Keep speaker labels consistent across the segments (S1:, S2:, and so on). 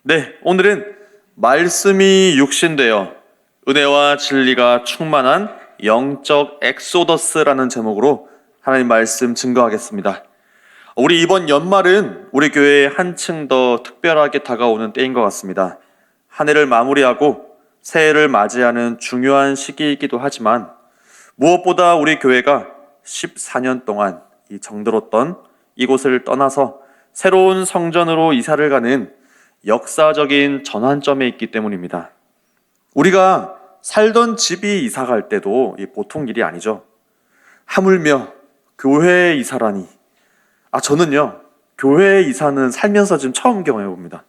S1: 네, 오늘은 말씀이 육신되어 은혜와 진리가 충만한 영적 엑소더스라는 제목으로 하나님 말씀 증거하겠습니다. 우리 이번 연말은 우리 교회에 한층 더 특별하게 다가오는 때인 것 같습니다. 한 해를 마무리하고 새해를 맞이하는 중요한 시기이기도 하지만 무엇보다 우리 교회가 14년 동안 이 정들었던 이곳을 떠나서 새로운 성전으로 이사를 가는 역사적인 전환점에 있기 때문입니다. 우리가 살던 집이 이사 갈 때도 보통 일이 아니죠. 하물며 교회에 이사라니. 저는요, 교회에 이사는 살면서 지금 처음 경험해 봅니다.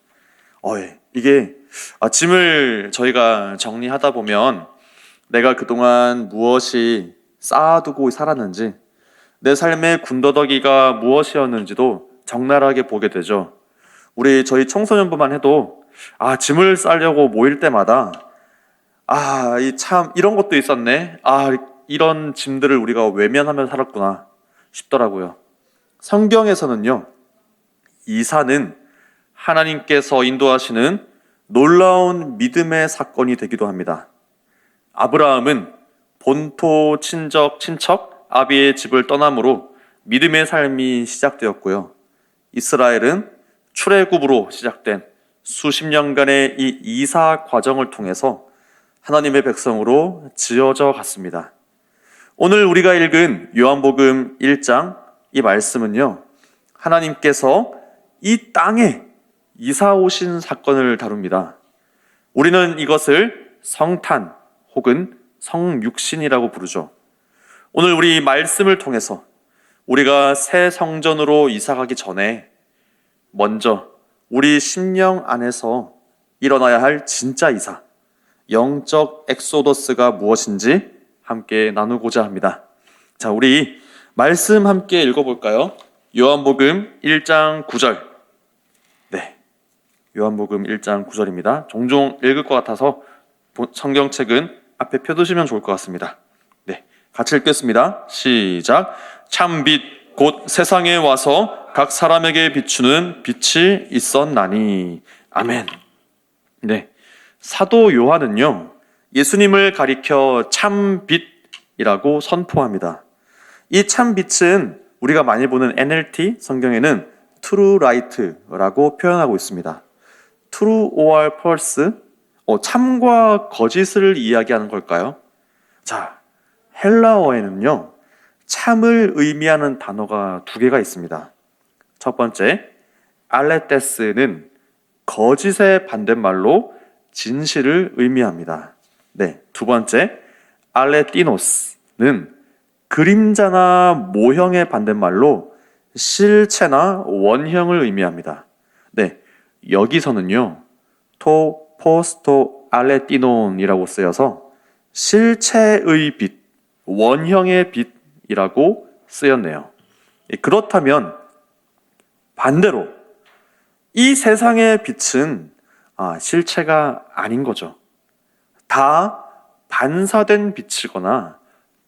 S1: 이게 짐을 저희가 정리하다 보면 내가 그동안 무엇이 쌓아두고 살았는지, 내 삶의 군더더기가 무엇이었는지도 적나라하게 보게 되죠. 저희 청소년부만 해도 짐을 싸려고 모일 때마다 이런 것도 있었네. 이런 짐들을 우리가 외면하며 살았구나 싶더라고요. 성경에서는요, 이사는 하나님께서 인도하시는 놀라운 믿음의 사건이 되기도 합니다. 아브라함은 본토 친척 아비의 집을 떠남으로 믿음의 삶이 시작되었고요. 이스라엘은 출애굽으로 시작된 수십 년간의 이 이사 과정을 통해서 하나님의 백성으로 지어져 갔습니다. 오늘 우리가 읽은 요한복음 1장 이 말씀은요, 하나님께서 이 땅에 이사 오신 사건을 다룹니다. 우리는 이것을 성탄 혹은 성육신이라고 부르죠. 오늘 우리 말씀을 통해서 우리가 새 성전으로 이사 가기 전에 먼저 우리 심령 안에서 일어나야 할 진짜 이사, 영적 엑소더스가 무엇인지 함께 나누고자 합니다. 자, 우리 말씀 함께 읽어볼까요? 요한복음 1장 9절. 네, 요한복음 1장 9절입니다. 종종 읽을 것 같아서 성경책은 앞에 펴두시면 좋을 것 같습니다. 네, 같이 읽겠습니다. 시작. 참 빛 곧 세상에 와서 각 사람에게 비추는 빛이 있었나니. 아멘. 네, 사도 요한은요, 예수님을 가리켜 참 빛이라고 선포합니다. 이 참 빛은 우리가 많이 보는 NLT 성경에는 True Light라고 표현하고 있습니다. True or false? 참과 거짓을 이야기하는 걸까요? 자, 헬라어에는요, 참을 의미하는 단어가 두 개가 있습니다. 첫 번째, 알레테스는 거짓의 반대말로 진실을 의미합니다. 네, 두 번째, 알레티노스는 그림자나 모형의 반대말로 실체나 원형을 의미합니다. 네, 여기서는요, 포스토 알레티논이라고 쓰여서 실체의 빛, 원형의 빛이라고 쓰였네요. 그렇다면 반대로 이 세상의 빛은 실체가 아닌 거죠. 다 반사된 빛이거나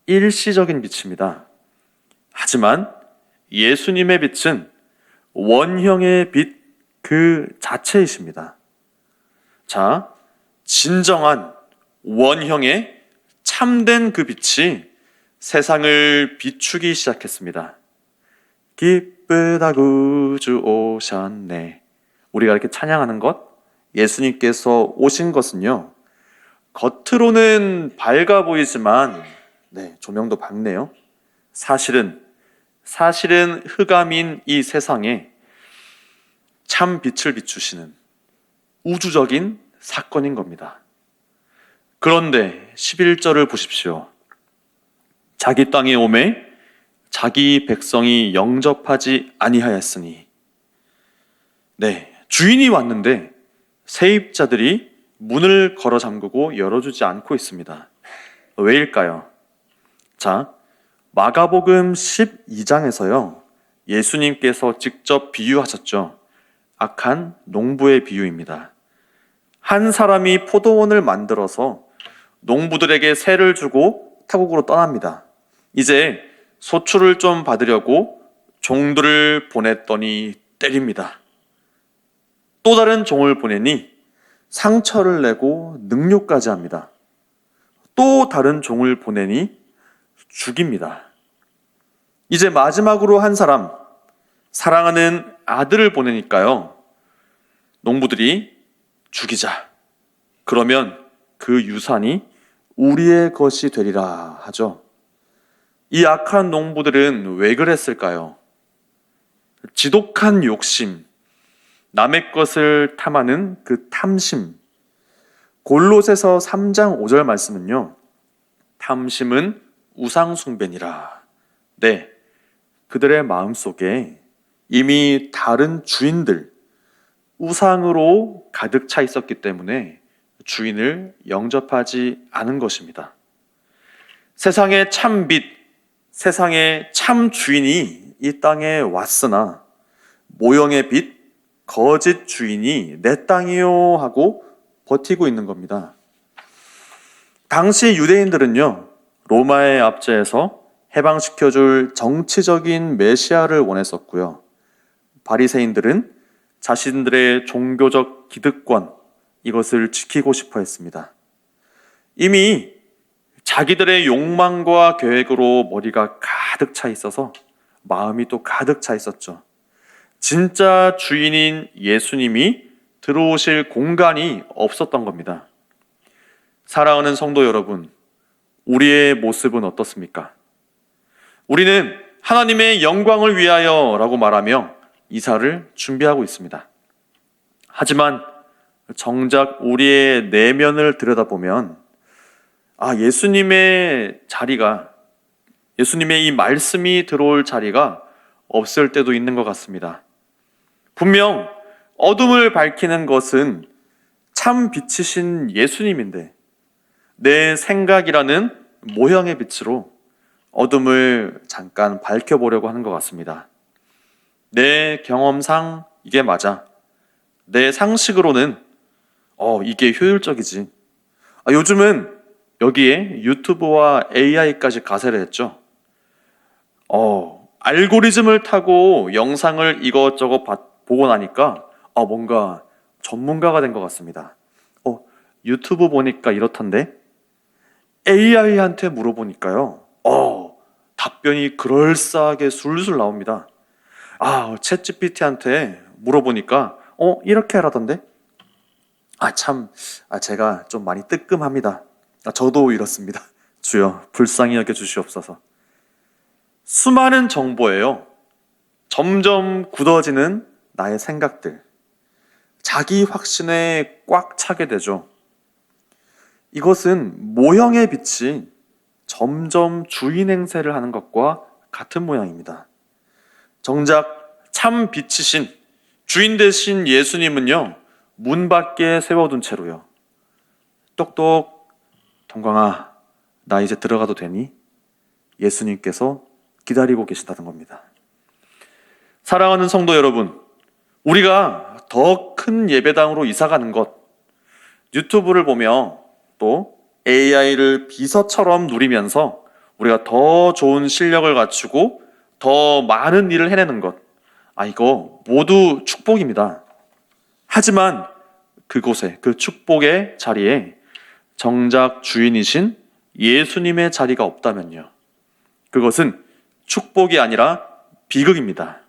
S1: 일시적인 빛입니다. 하지만 예수님의 빛은 원형의 빛 그 자체이십니다. 자, 진정한 원형의 참된 그 빛이 세상을 비추기 시작했습니다. 기쁘다 구주 오셨네. 우리가 이렇게 찬양하는 것, 예수님께서 오신 것은요, 겉으로는 밝아 보이지만, 조명도 밝네요. 사실은 흑암인 이 세상에 참 빛을 비추시는 우주적인 사건인 겁니다. 그런데 11절을 보십시오. 자기 땅에 오매 자기 백성이 영접하지 아니하였으니. 주인이 왔는데 세입자들이 문을 걸어 잠그고 열어주지 않고 있습니다. 왜일까요? 자, 마가복음 12장에서요, 예수님께서 직접 비유하셨죠. 악한 농부의 비유입니다. 한 사람이 포도원을 만들어서 농부들에게 세를 주고 타국으로 떠납니다. 이제 소출을 좀 받으려고 종들을 보냈더니 때립니다. 또 다른 종을 보내니 상처를 내고 능욕까지 합니다. 또 다른 종을 보내니 죽입니다. 이제 마지막으로 한 사람, 사랑하는 아들을 보내니까요. 농부들이 죽이자. 그러면 그 유산이 우리의 것이 되리라 하죠. 이 악한 농부들은 왜 그랬을까요? 지독한 욕심, 남의 것을 탐하는 그 탐심. 골로새서 3장 5절 말씀은요. 탐심은 우상숭배니라. 네, 그들의 마음속에 이미 다른 주인들, 우상으로 가득 차 있었기 때문에 주인을 영접하지 않은 것입니다. 세상의 참 빛, 세상의 참 주인이 이 땅에 왔으나 모형의 빛, 거짓 주인이 내 땅이요 하고 버티고 있는 겁니다. 당시 유대인들은요, 로마의 압제에서 해방시켜줄 정치적인 메시아를 원했었고요. 바리새인들은 자신들의 종교적 기득권, 이것을 지키고 싶어 했습니다. 이미 자기들의 욕망과 계획으로 머리가 가득 차 있어서 마음이 또 가득 차 있었죠. 진짜 주인인 예수님이 들어오실 공간이 없었던 겁니다. 사랑하는 성도 여러분, 우리의 모습은 어떻습니까? 우리는 하나님의 영광을 위하여 라고 말하며 이사를 준비하고 있습니다. 하지만 정작 우리의 내면을 들여다보면 예수님의 자리가, 예수님의 이 말씀이 들어올 자리가 없을 때도 있는 것 같습니다. 분명 어둠을 밝히는 것은 참 빛이신 예수님인데 내 생각이라는 모형의 빛으로 어둠을 잠깐 밝혀보려고 하는 것 같습니다. 내 경험상 이게 맞아. 내 상식으로는 이게 효율적이지. 요즘은 여기에 유튜브와 AI까지 가세를 했죠. 알고리즘을 타고 영상을 이것저것 보고 나니까 뭔가 전문가가 된 것 같습니다. 유튜브 보니까 이렇던데 AI한테 물어보니까요. 답변이 그럴싸하게 술술 나옵니다. 챗GPT한테 물어보니까 이렇게 하라던데. 제가 좀 많이 뜨끔합니다. 저도 이렇습니다. 주여 불쌍히 여겨주시옵소서. 수많은 정보예요. 점점 굳어지는 나의 생각들, 자기 확신에 꽉 차게 되죠. 이것은 모형의 빛이 점점 주인 행세를 하는 것과 같은 모양입니다. 정작 참 빛이신 주인 되신 예수님은요, 문 밖에 세워둔 채로요. 똑똑, 동광아, 나 이제 들어가도 되니? 예수님께서 기다리고 계신다는 겁니다. 사랑하는 성도 여러분, 우리가 더 큰 예배당으로 이사가는 것, 유튜브를 보며 또 AI를 비서처럼 누리면서 우리가 더 좋은 실력을 갖추고 더 많은 일을 해내는 것, 이거 모두 축복입니다. 하지만 그곳에, 그 축복의 자리에 정작 주인이신 예수님의 자리가 없다면요, 그것은 축복이 아니라 비극입니다.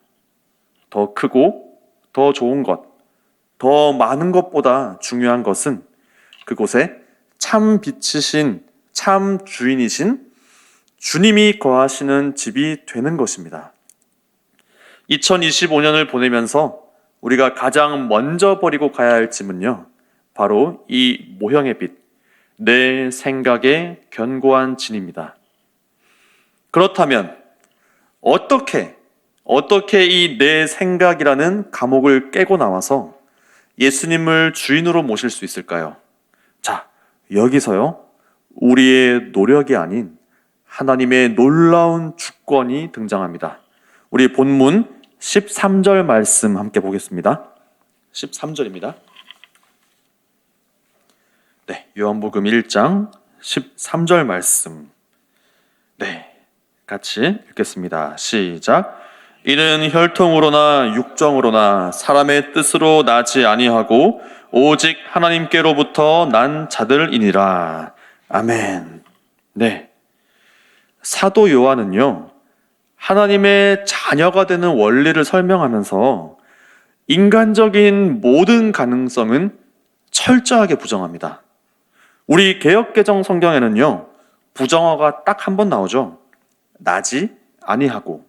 S1: 더 크고 더 좋은 것, 더 많은 것보다 중요한 것은 그곳에 참 빛이신, 참 주인이신 주님이 거하시는 집이 되는 것입니다. 2025년을 보내면서 우리가 가장 먼저 버리고 가야 할 짐은요, 바로 이 모형의 빛, 내 생각의 견고한 진입니다. 그렇다면 어떻게 이 내 생각이라는 감옥을 깨고 나와서 예수님을 주인으로 모실 수 있을까요? 자, 여기서요, 우리의 노력이 아닌 하나님의 놀라운 주권이 등장합니다. 우리 본문 13절 말씀 함께 보겠습니다. 13절입니다. 네, 요한복음 1장 13절 말씀. 네, 같이 읽겠습니다. 시작. 이는 혈통으로나 육정으로나 사람의 뜻으로 나지 아니하고 오직 하나님께로부터 난 자들이니라. 아멘. 네. 사도 요한은요, 하나님의 자녀가 되는 원리를 설명하면서 인간적인 모든 가능성은 철저하게 부정합니다. 우리 개역개정 성경에는요, 부정어가 딱 한 번 나오죠. 나지 아니하고.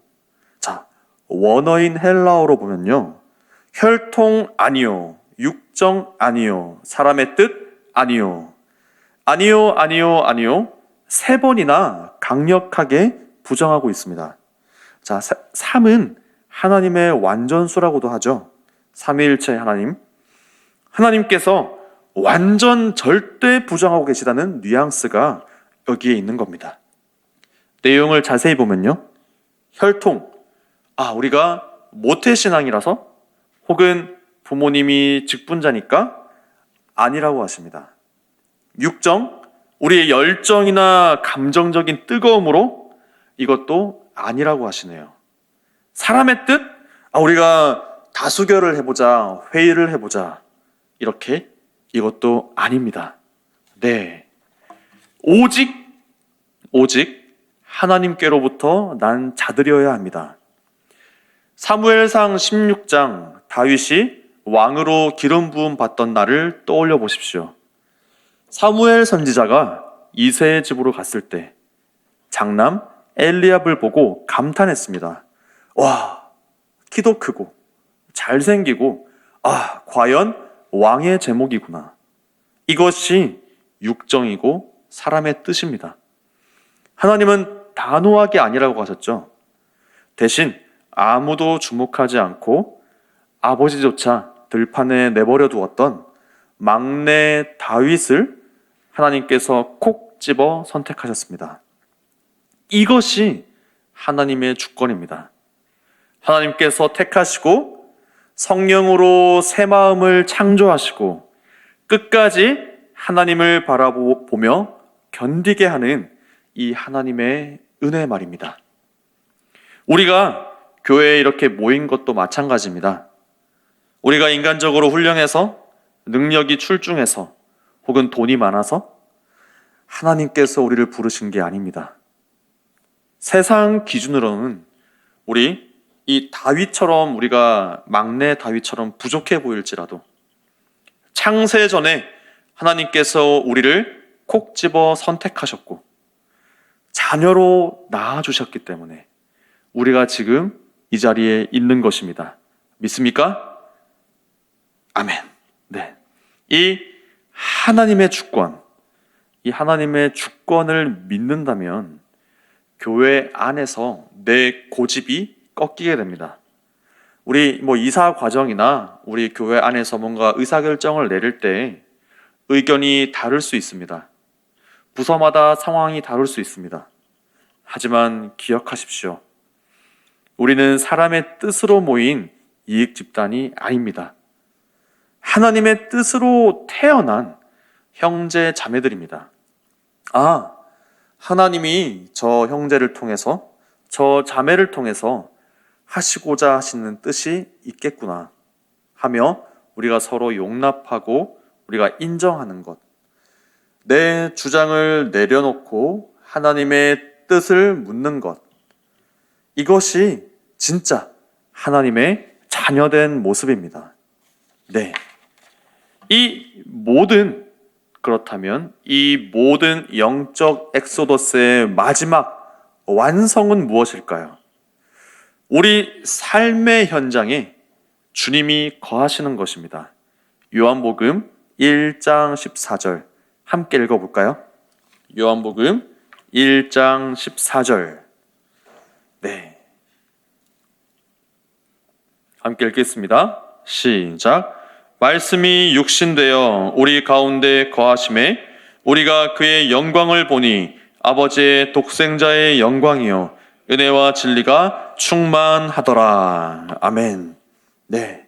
S1: 자, 원어인 헬라어로 보면요, 혈통 아니요, 육정 아니요, 사람의 뜻 아니요, 아니요, 아니요, 아니요, 세 번이나 강력하게 부정하고 있습니다. 자, 3은 하나님의 완전수라고도 하죠. 삼위일체 하나님. 하나님께서 완전 절대 부정하고 계시다는 뉘앙스가 여기에 있는 겁니다. 내용을 자세히 보면요, 혈통, 우리가 모태신앙이라서 혹은 부모님이 직분자니까 아니라고 하십니다. 육정, 우리의 열정이나 감정적인 뜨거움으로 이것도 아니라고 하시네요. 사람의 뜻, 우리가 다수결을 해보자, 회의를 해보자, 이렇게 이것도 아닙니다. 네, 오직 하나님께로부터 난 자들이어야 합니다. 사무엘상 16장 다윗이 왕으로 기름 부음 받던 날을 떠올려 보십시오. 사무엘 선지자가 이새의 집으로 갔을 때 장남 엘리압을 보고 감탄했습니다. 와, 키도 크고 잘생기고 과연 왕의 제목이구나. 이것이 육정이고 사람의 뜻입니다. 하나님은 단호하게 아니라고 하셨죠. 대신 아무도 주목하지 않고 아버지조차 들판에 내버려 두었던 막내 다윗을 하나님께서 콕 집어 선택하셨습니다. 이것이 하나님의 주권입니다. 하나님께서 택하시고 성령으로 새 마음을 창조하시고 끝까지 하나님을 바라보며 견디게 하는 이 하나님의 은혜 말입니다. 우리가 교회에 이렇게 모인 것도 마찬가지입니다. 우리가 인간적으로 훌륭해서, 능력이 출중해서, 혹은 돈이 많아서 하나님께서 우리를 부르신 게 아닙니다. 세상 기준으로는 우리 이 다윗처럼, 우리가 막내 다윗처럼 부족해 보일지라도 창세 전에 하나님께서 우리를 콕 집어 선택하셨고 자녀로 낳아주셨기 때문에 우리가 지금 이 자리에 있는 것입니다. 믿습니까? 아멘. 네. 이 하나님의 주권, 이 하나님의 주권을 믿는다면 교회 안에서 내 고집이 꺾이게 됩니다. 우리 이사 과정이나 우리 교회 안에서 뭔가 의사결정을 내릴 때 의견이 다를 수 있습니다. 부서마다 상황이 다를 수 있습니다. 하지만 기억하십시오. 우리는 사람의 뜻으로 모인 이익 집단이 아닙니다. 하나님의 뜻으로 태어난 형제 자매들입니다. 하나님이 저 형제를 통해서, 저 자매를 통해서 하시고자 하시는 뜻이 있겠구나 하며 우리가 서로 용납하고 우리가 인정하는 것, 내 주장을 내려놓고 하나님의 뜻을 묻는 것, 이것이 진짜 하나님의 자녀된 모습입니다. 네. 그렇다면 이 모든 영적 엑소더스의 마지막 완성은 무엇일까요? 우리 삶의 현장에 주님이 거하시는 것입니다. 요한복음 1장 14절 함께 읽어볼까요? 요한복음 1장 14절. 네. 함께 읽겠습니다. 시작. 말씀이 육신되어 우리 가운데 거하심에 우리가 그의 영광을 보니 아버지의 독생자의 영광이요 은혜와 진리가 충만하더라. 아멘. 네.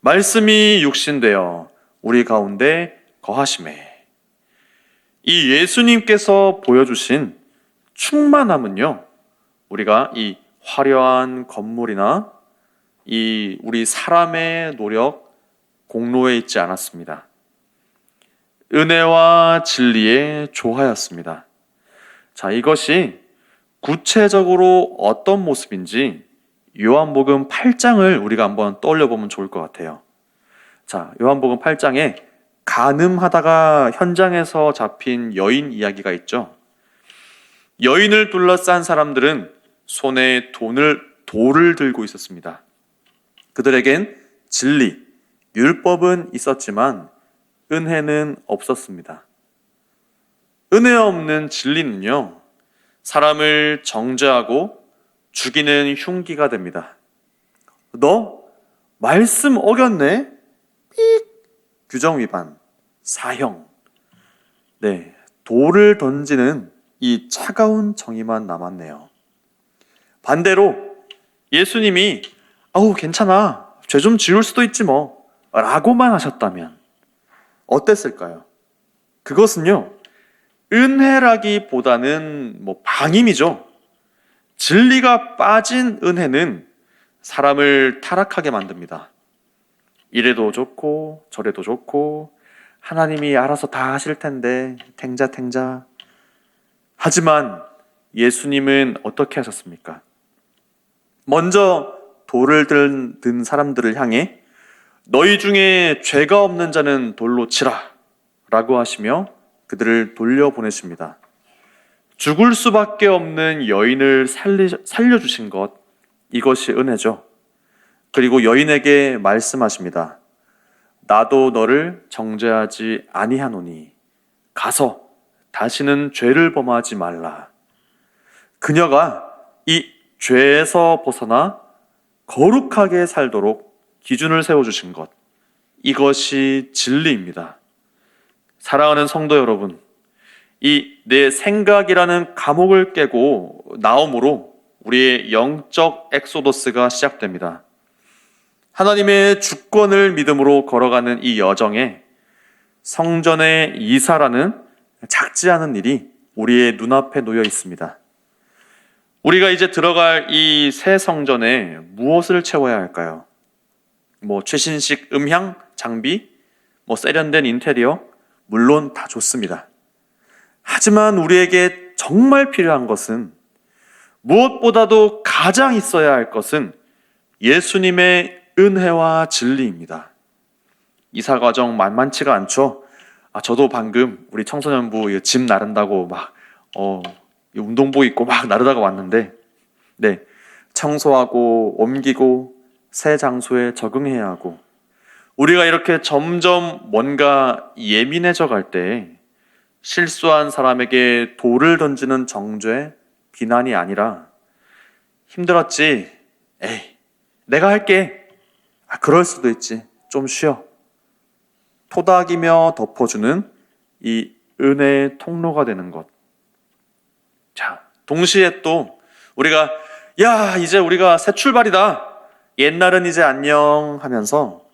S1: 말씀이 육신되어 우리 가운데 거하심에, 이 예수님께서 보여주신 충만함은요, 우리가 이 화려한 건물이나 이 우리 사람의 노력, 공로에 있지 않았습니다. 은혜와 진리에 조화였습니다. 자, 이것이 구체적으로 어떤 모습인지 요한복음 8장을 우리가 한번 떠올려 보면 좋을 것 같아요. 자, 요한복음 8장에 간음하다가 현장에서 잡힌 여인 이야기가 있죠. 여인을 둘러싼 사람들은 손에 돌을 들고 있었습니다. 그들에겐 진리, 율법은 있었지만 은혜는 없었습니다. 은혜 없는 진리는요, 사람을 정죄하고 죽이는 흉기가 됩니다. 너 말씀 어겼네? 삑! 규정 위반, 사형. 네, 돌을 던지는 이 차가운 정의만 남았네요. 반대로 예수님이 괜찮아, 죄 좀 지울 수도 있지 뭐 라고만 하셨다면 어땠을까요? 그것은요, 은혜라기보다는 방임이죠. 진리가 빠진 은혜는 사람을 타락하게 만듭니다. 이래도 좋고 저래도 좋고 하나님이 알아서 다 하실 텐데 탱자. 하지만 예수님은 어떻게 하셨습니까? 먼저 돌을 든 사람들을 향해 너희 중에 죄가 없는 자는 돌로 치라 라고 하시며 그들을 돌려보내십니다. 죽을 수밖에 없는 여인을 살려주신 것, 이것이 은혜죠. 그리고 여인에게 말씀하십니다. 나도 너를 정죄하지 아니하노니 가서 다시는 죄를 범하지 말라. 그녀가 이 죄에서 벗어나 거룩하게 살도록 기준을 세워주신 것, 이것이 진리입니다. 사랑하는 성도 여러분, 이 내 생각이라는 감옥을 깨고 나옴으로 우리의 영적 엑소더스가 시작됩니다. 하나님의 주권을 믿음으로 걸어가는 이 여정에 성전의 이사라는 작지 않은 일이 우리의 눈앞에 놓여 있습니다. 우리가 이제 들어갈 이 새 성전에 무엇을 채워야 할까요? 최신식 음향, 장비, 세련된 인테리어, 물론 다 좋습니다. 하지만 우리에게 정말 필요한 것은, 무엇보다도 가장 있어야 할 것은 예수님의 은혜와 진리입니다. 이사 과정 만만치가 않죠. 저도 방금 우리 청소년부 집 나른다고 운동복 입고 나르다가 왔는데, 네, 청소하고 옮기고 새 장소에 적응해야 하고, 우리가 이렇게 점점 뭔가 예민해져 갈 때 실수한 사람에게 돌을 던지는 정죄, 비난이 아니라 힘들었지? 에이, 내가 할게. 그럴 수도 있지. 좀 쉬어. 토닥이며 덮어주는 이 은혜의 통로가 되는 것. 자, 동시에 또 우리가 이제 우리가 새 출발이다. 옛날은 이제 안녕 하면서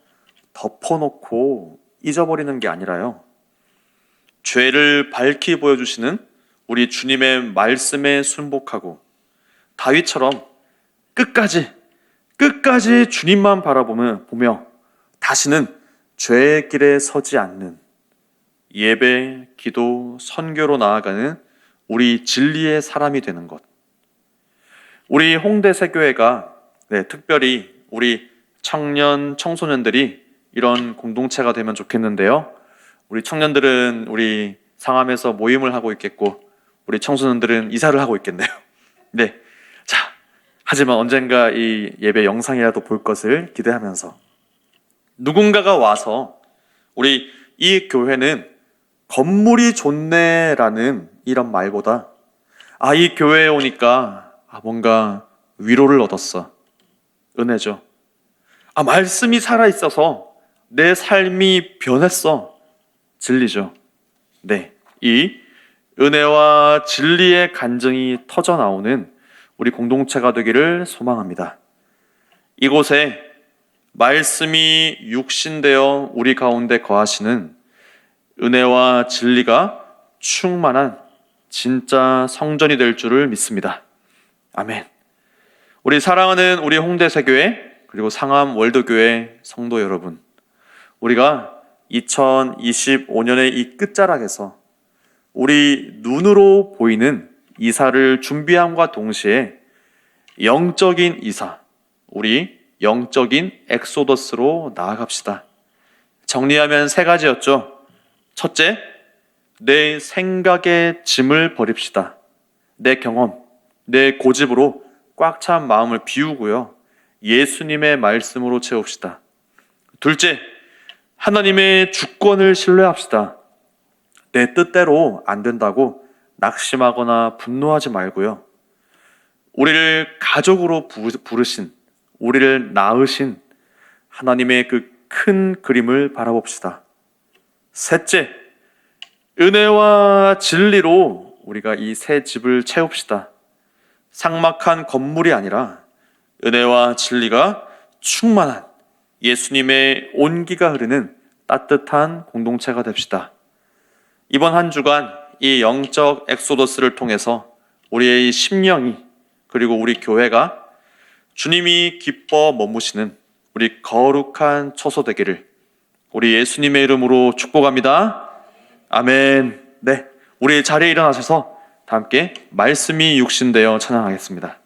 S1: 덮어놓고 잊어버리는 게 아니라요. 죄를 밝히 보여주시는 우리 주님의 말씀에 순복하고 다윗처럼 끝까지 주님만 보며 다시는 죄의 길에 서지 않는 예배, 기도, 선교로 나아가는 우리 진리의 사람이 되는 것. 우리 홍대 새교회가 특별히 우리 청년, 청소년들이 이런 공동체가 되면 좋겠는데요. 우리 청년들은 우리 상암에서 모임을 하고 있겠고, 우리 청소년들은 이사를 하고 있겠네요. 네. 자, 하지만 언젠가 이 예배 영상이라도 볼 것을 기대하면서 누군가가 와서 우리 이 교회는 건물이 좋네라는 이런 말보다 이 교회에 오니까 뭔가 위로를 얻었어. 은혜죠. 말씀이 살아있어서 내 삶이 변했어. 진리죠. 네, 이 은혜와 진리의 간증이 터져 나오는 우리 공동체가 되기를 소망합니다. 이곳에 말씀이 육신되어 우리 가운데 거하시는 은혜와 진리가 충만한 진짜 성전이 될 줄을 믿습니다. 아멘. 우리 우리 사랑하는 우리 홍대세교회 그리고 상암 월드교회 성도 여러분, 우리가 2025년의 이 끝자락에서 우리 눈으로 보이는 이사를 준비함과 동시에 영적인 이사, 우리 영적인 엑소더스로 나아갑시다. 정리하면 3가지였죠. 첫째, 내 생각의 짐을 버립시다. 내 경험, 내 고집으로 꽉 찬 마음을 비우고요. 예수님의 말씀으로 채웁시다. 둘째, 하나님의 주권을 신뢰합시다. 내 뜻대로 안 된다고 낙심하거나 분노하지 말고요. 우리를 가족으로 부르신, 우리를 낳으신 하나님의 그 큰 그림을 바라봅시다. 셋째, 은혜와 진리로 우리가 이 새 집을 채웁시다. 삭막한 건물이 아니라 은혜와 진리가 충만한 예수님의 온기가 흐르는 따뜻한 공동체가 됩시다. 이번 한 주간 이 영적 엑소더스를 통해서 우리의 이 심령이 그리고 우리 교회가 주님이 기뻐 머무시는 우리 거룩한 처소 되기를 우리 예수님의 이름으로 축복합니다. 아멘. 네, 우리 자리에 일어나셔서 다 함께 말씀이 육신되어 찬양하겠습니다.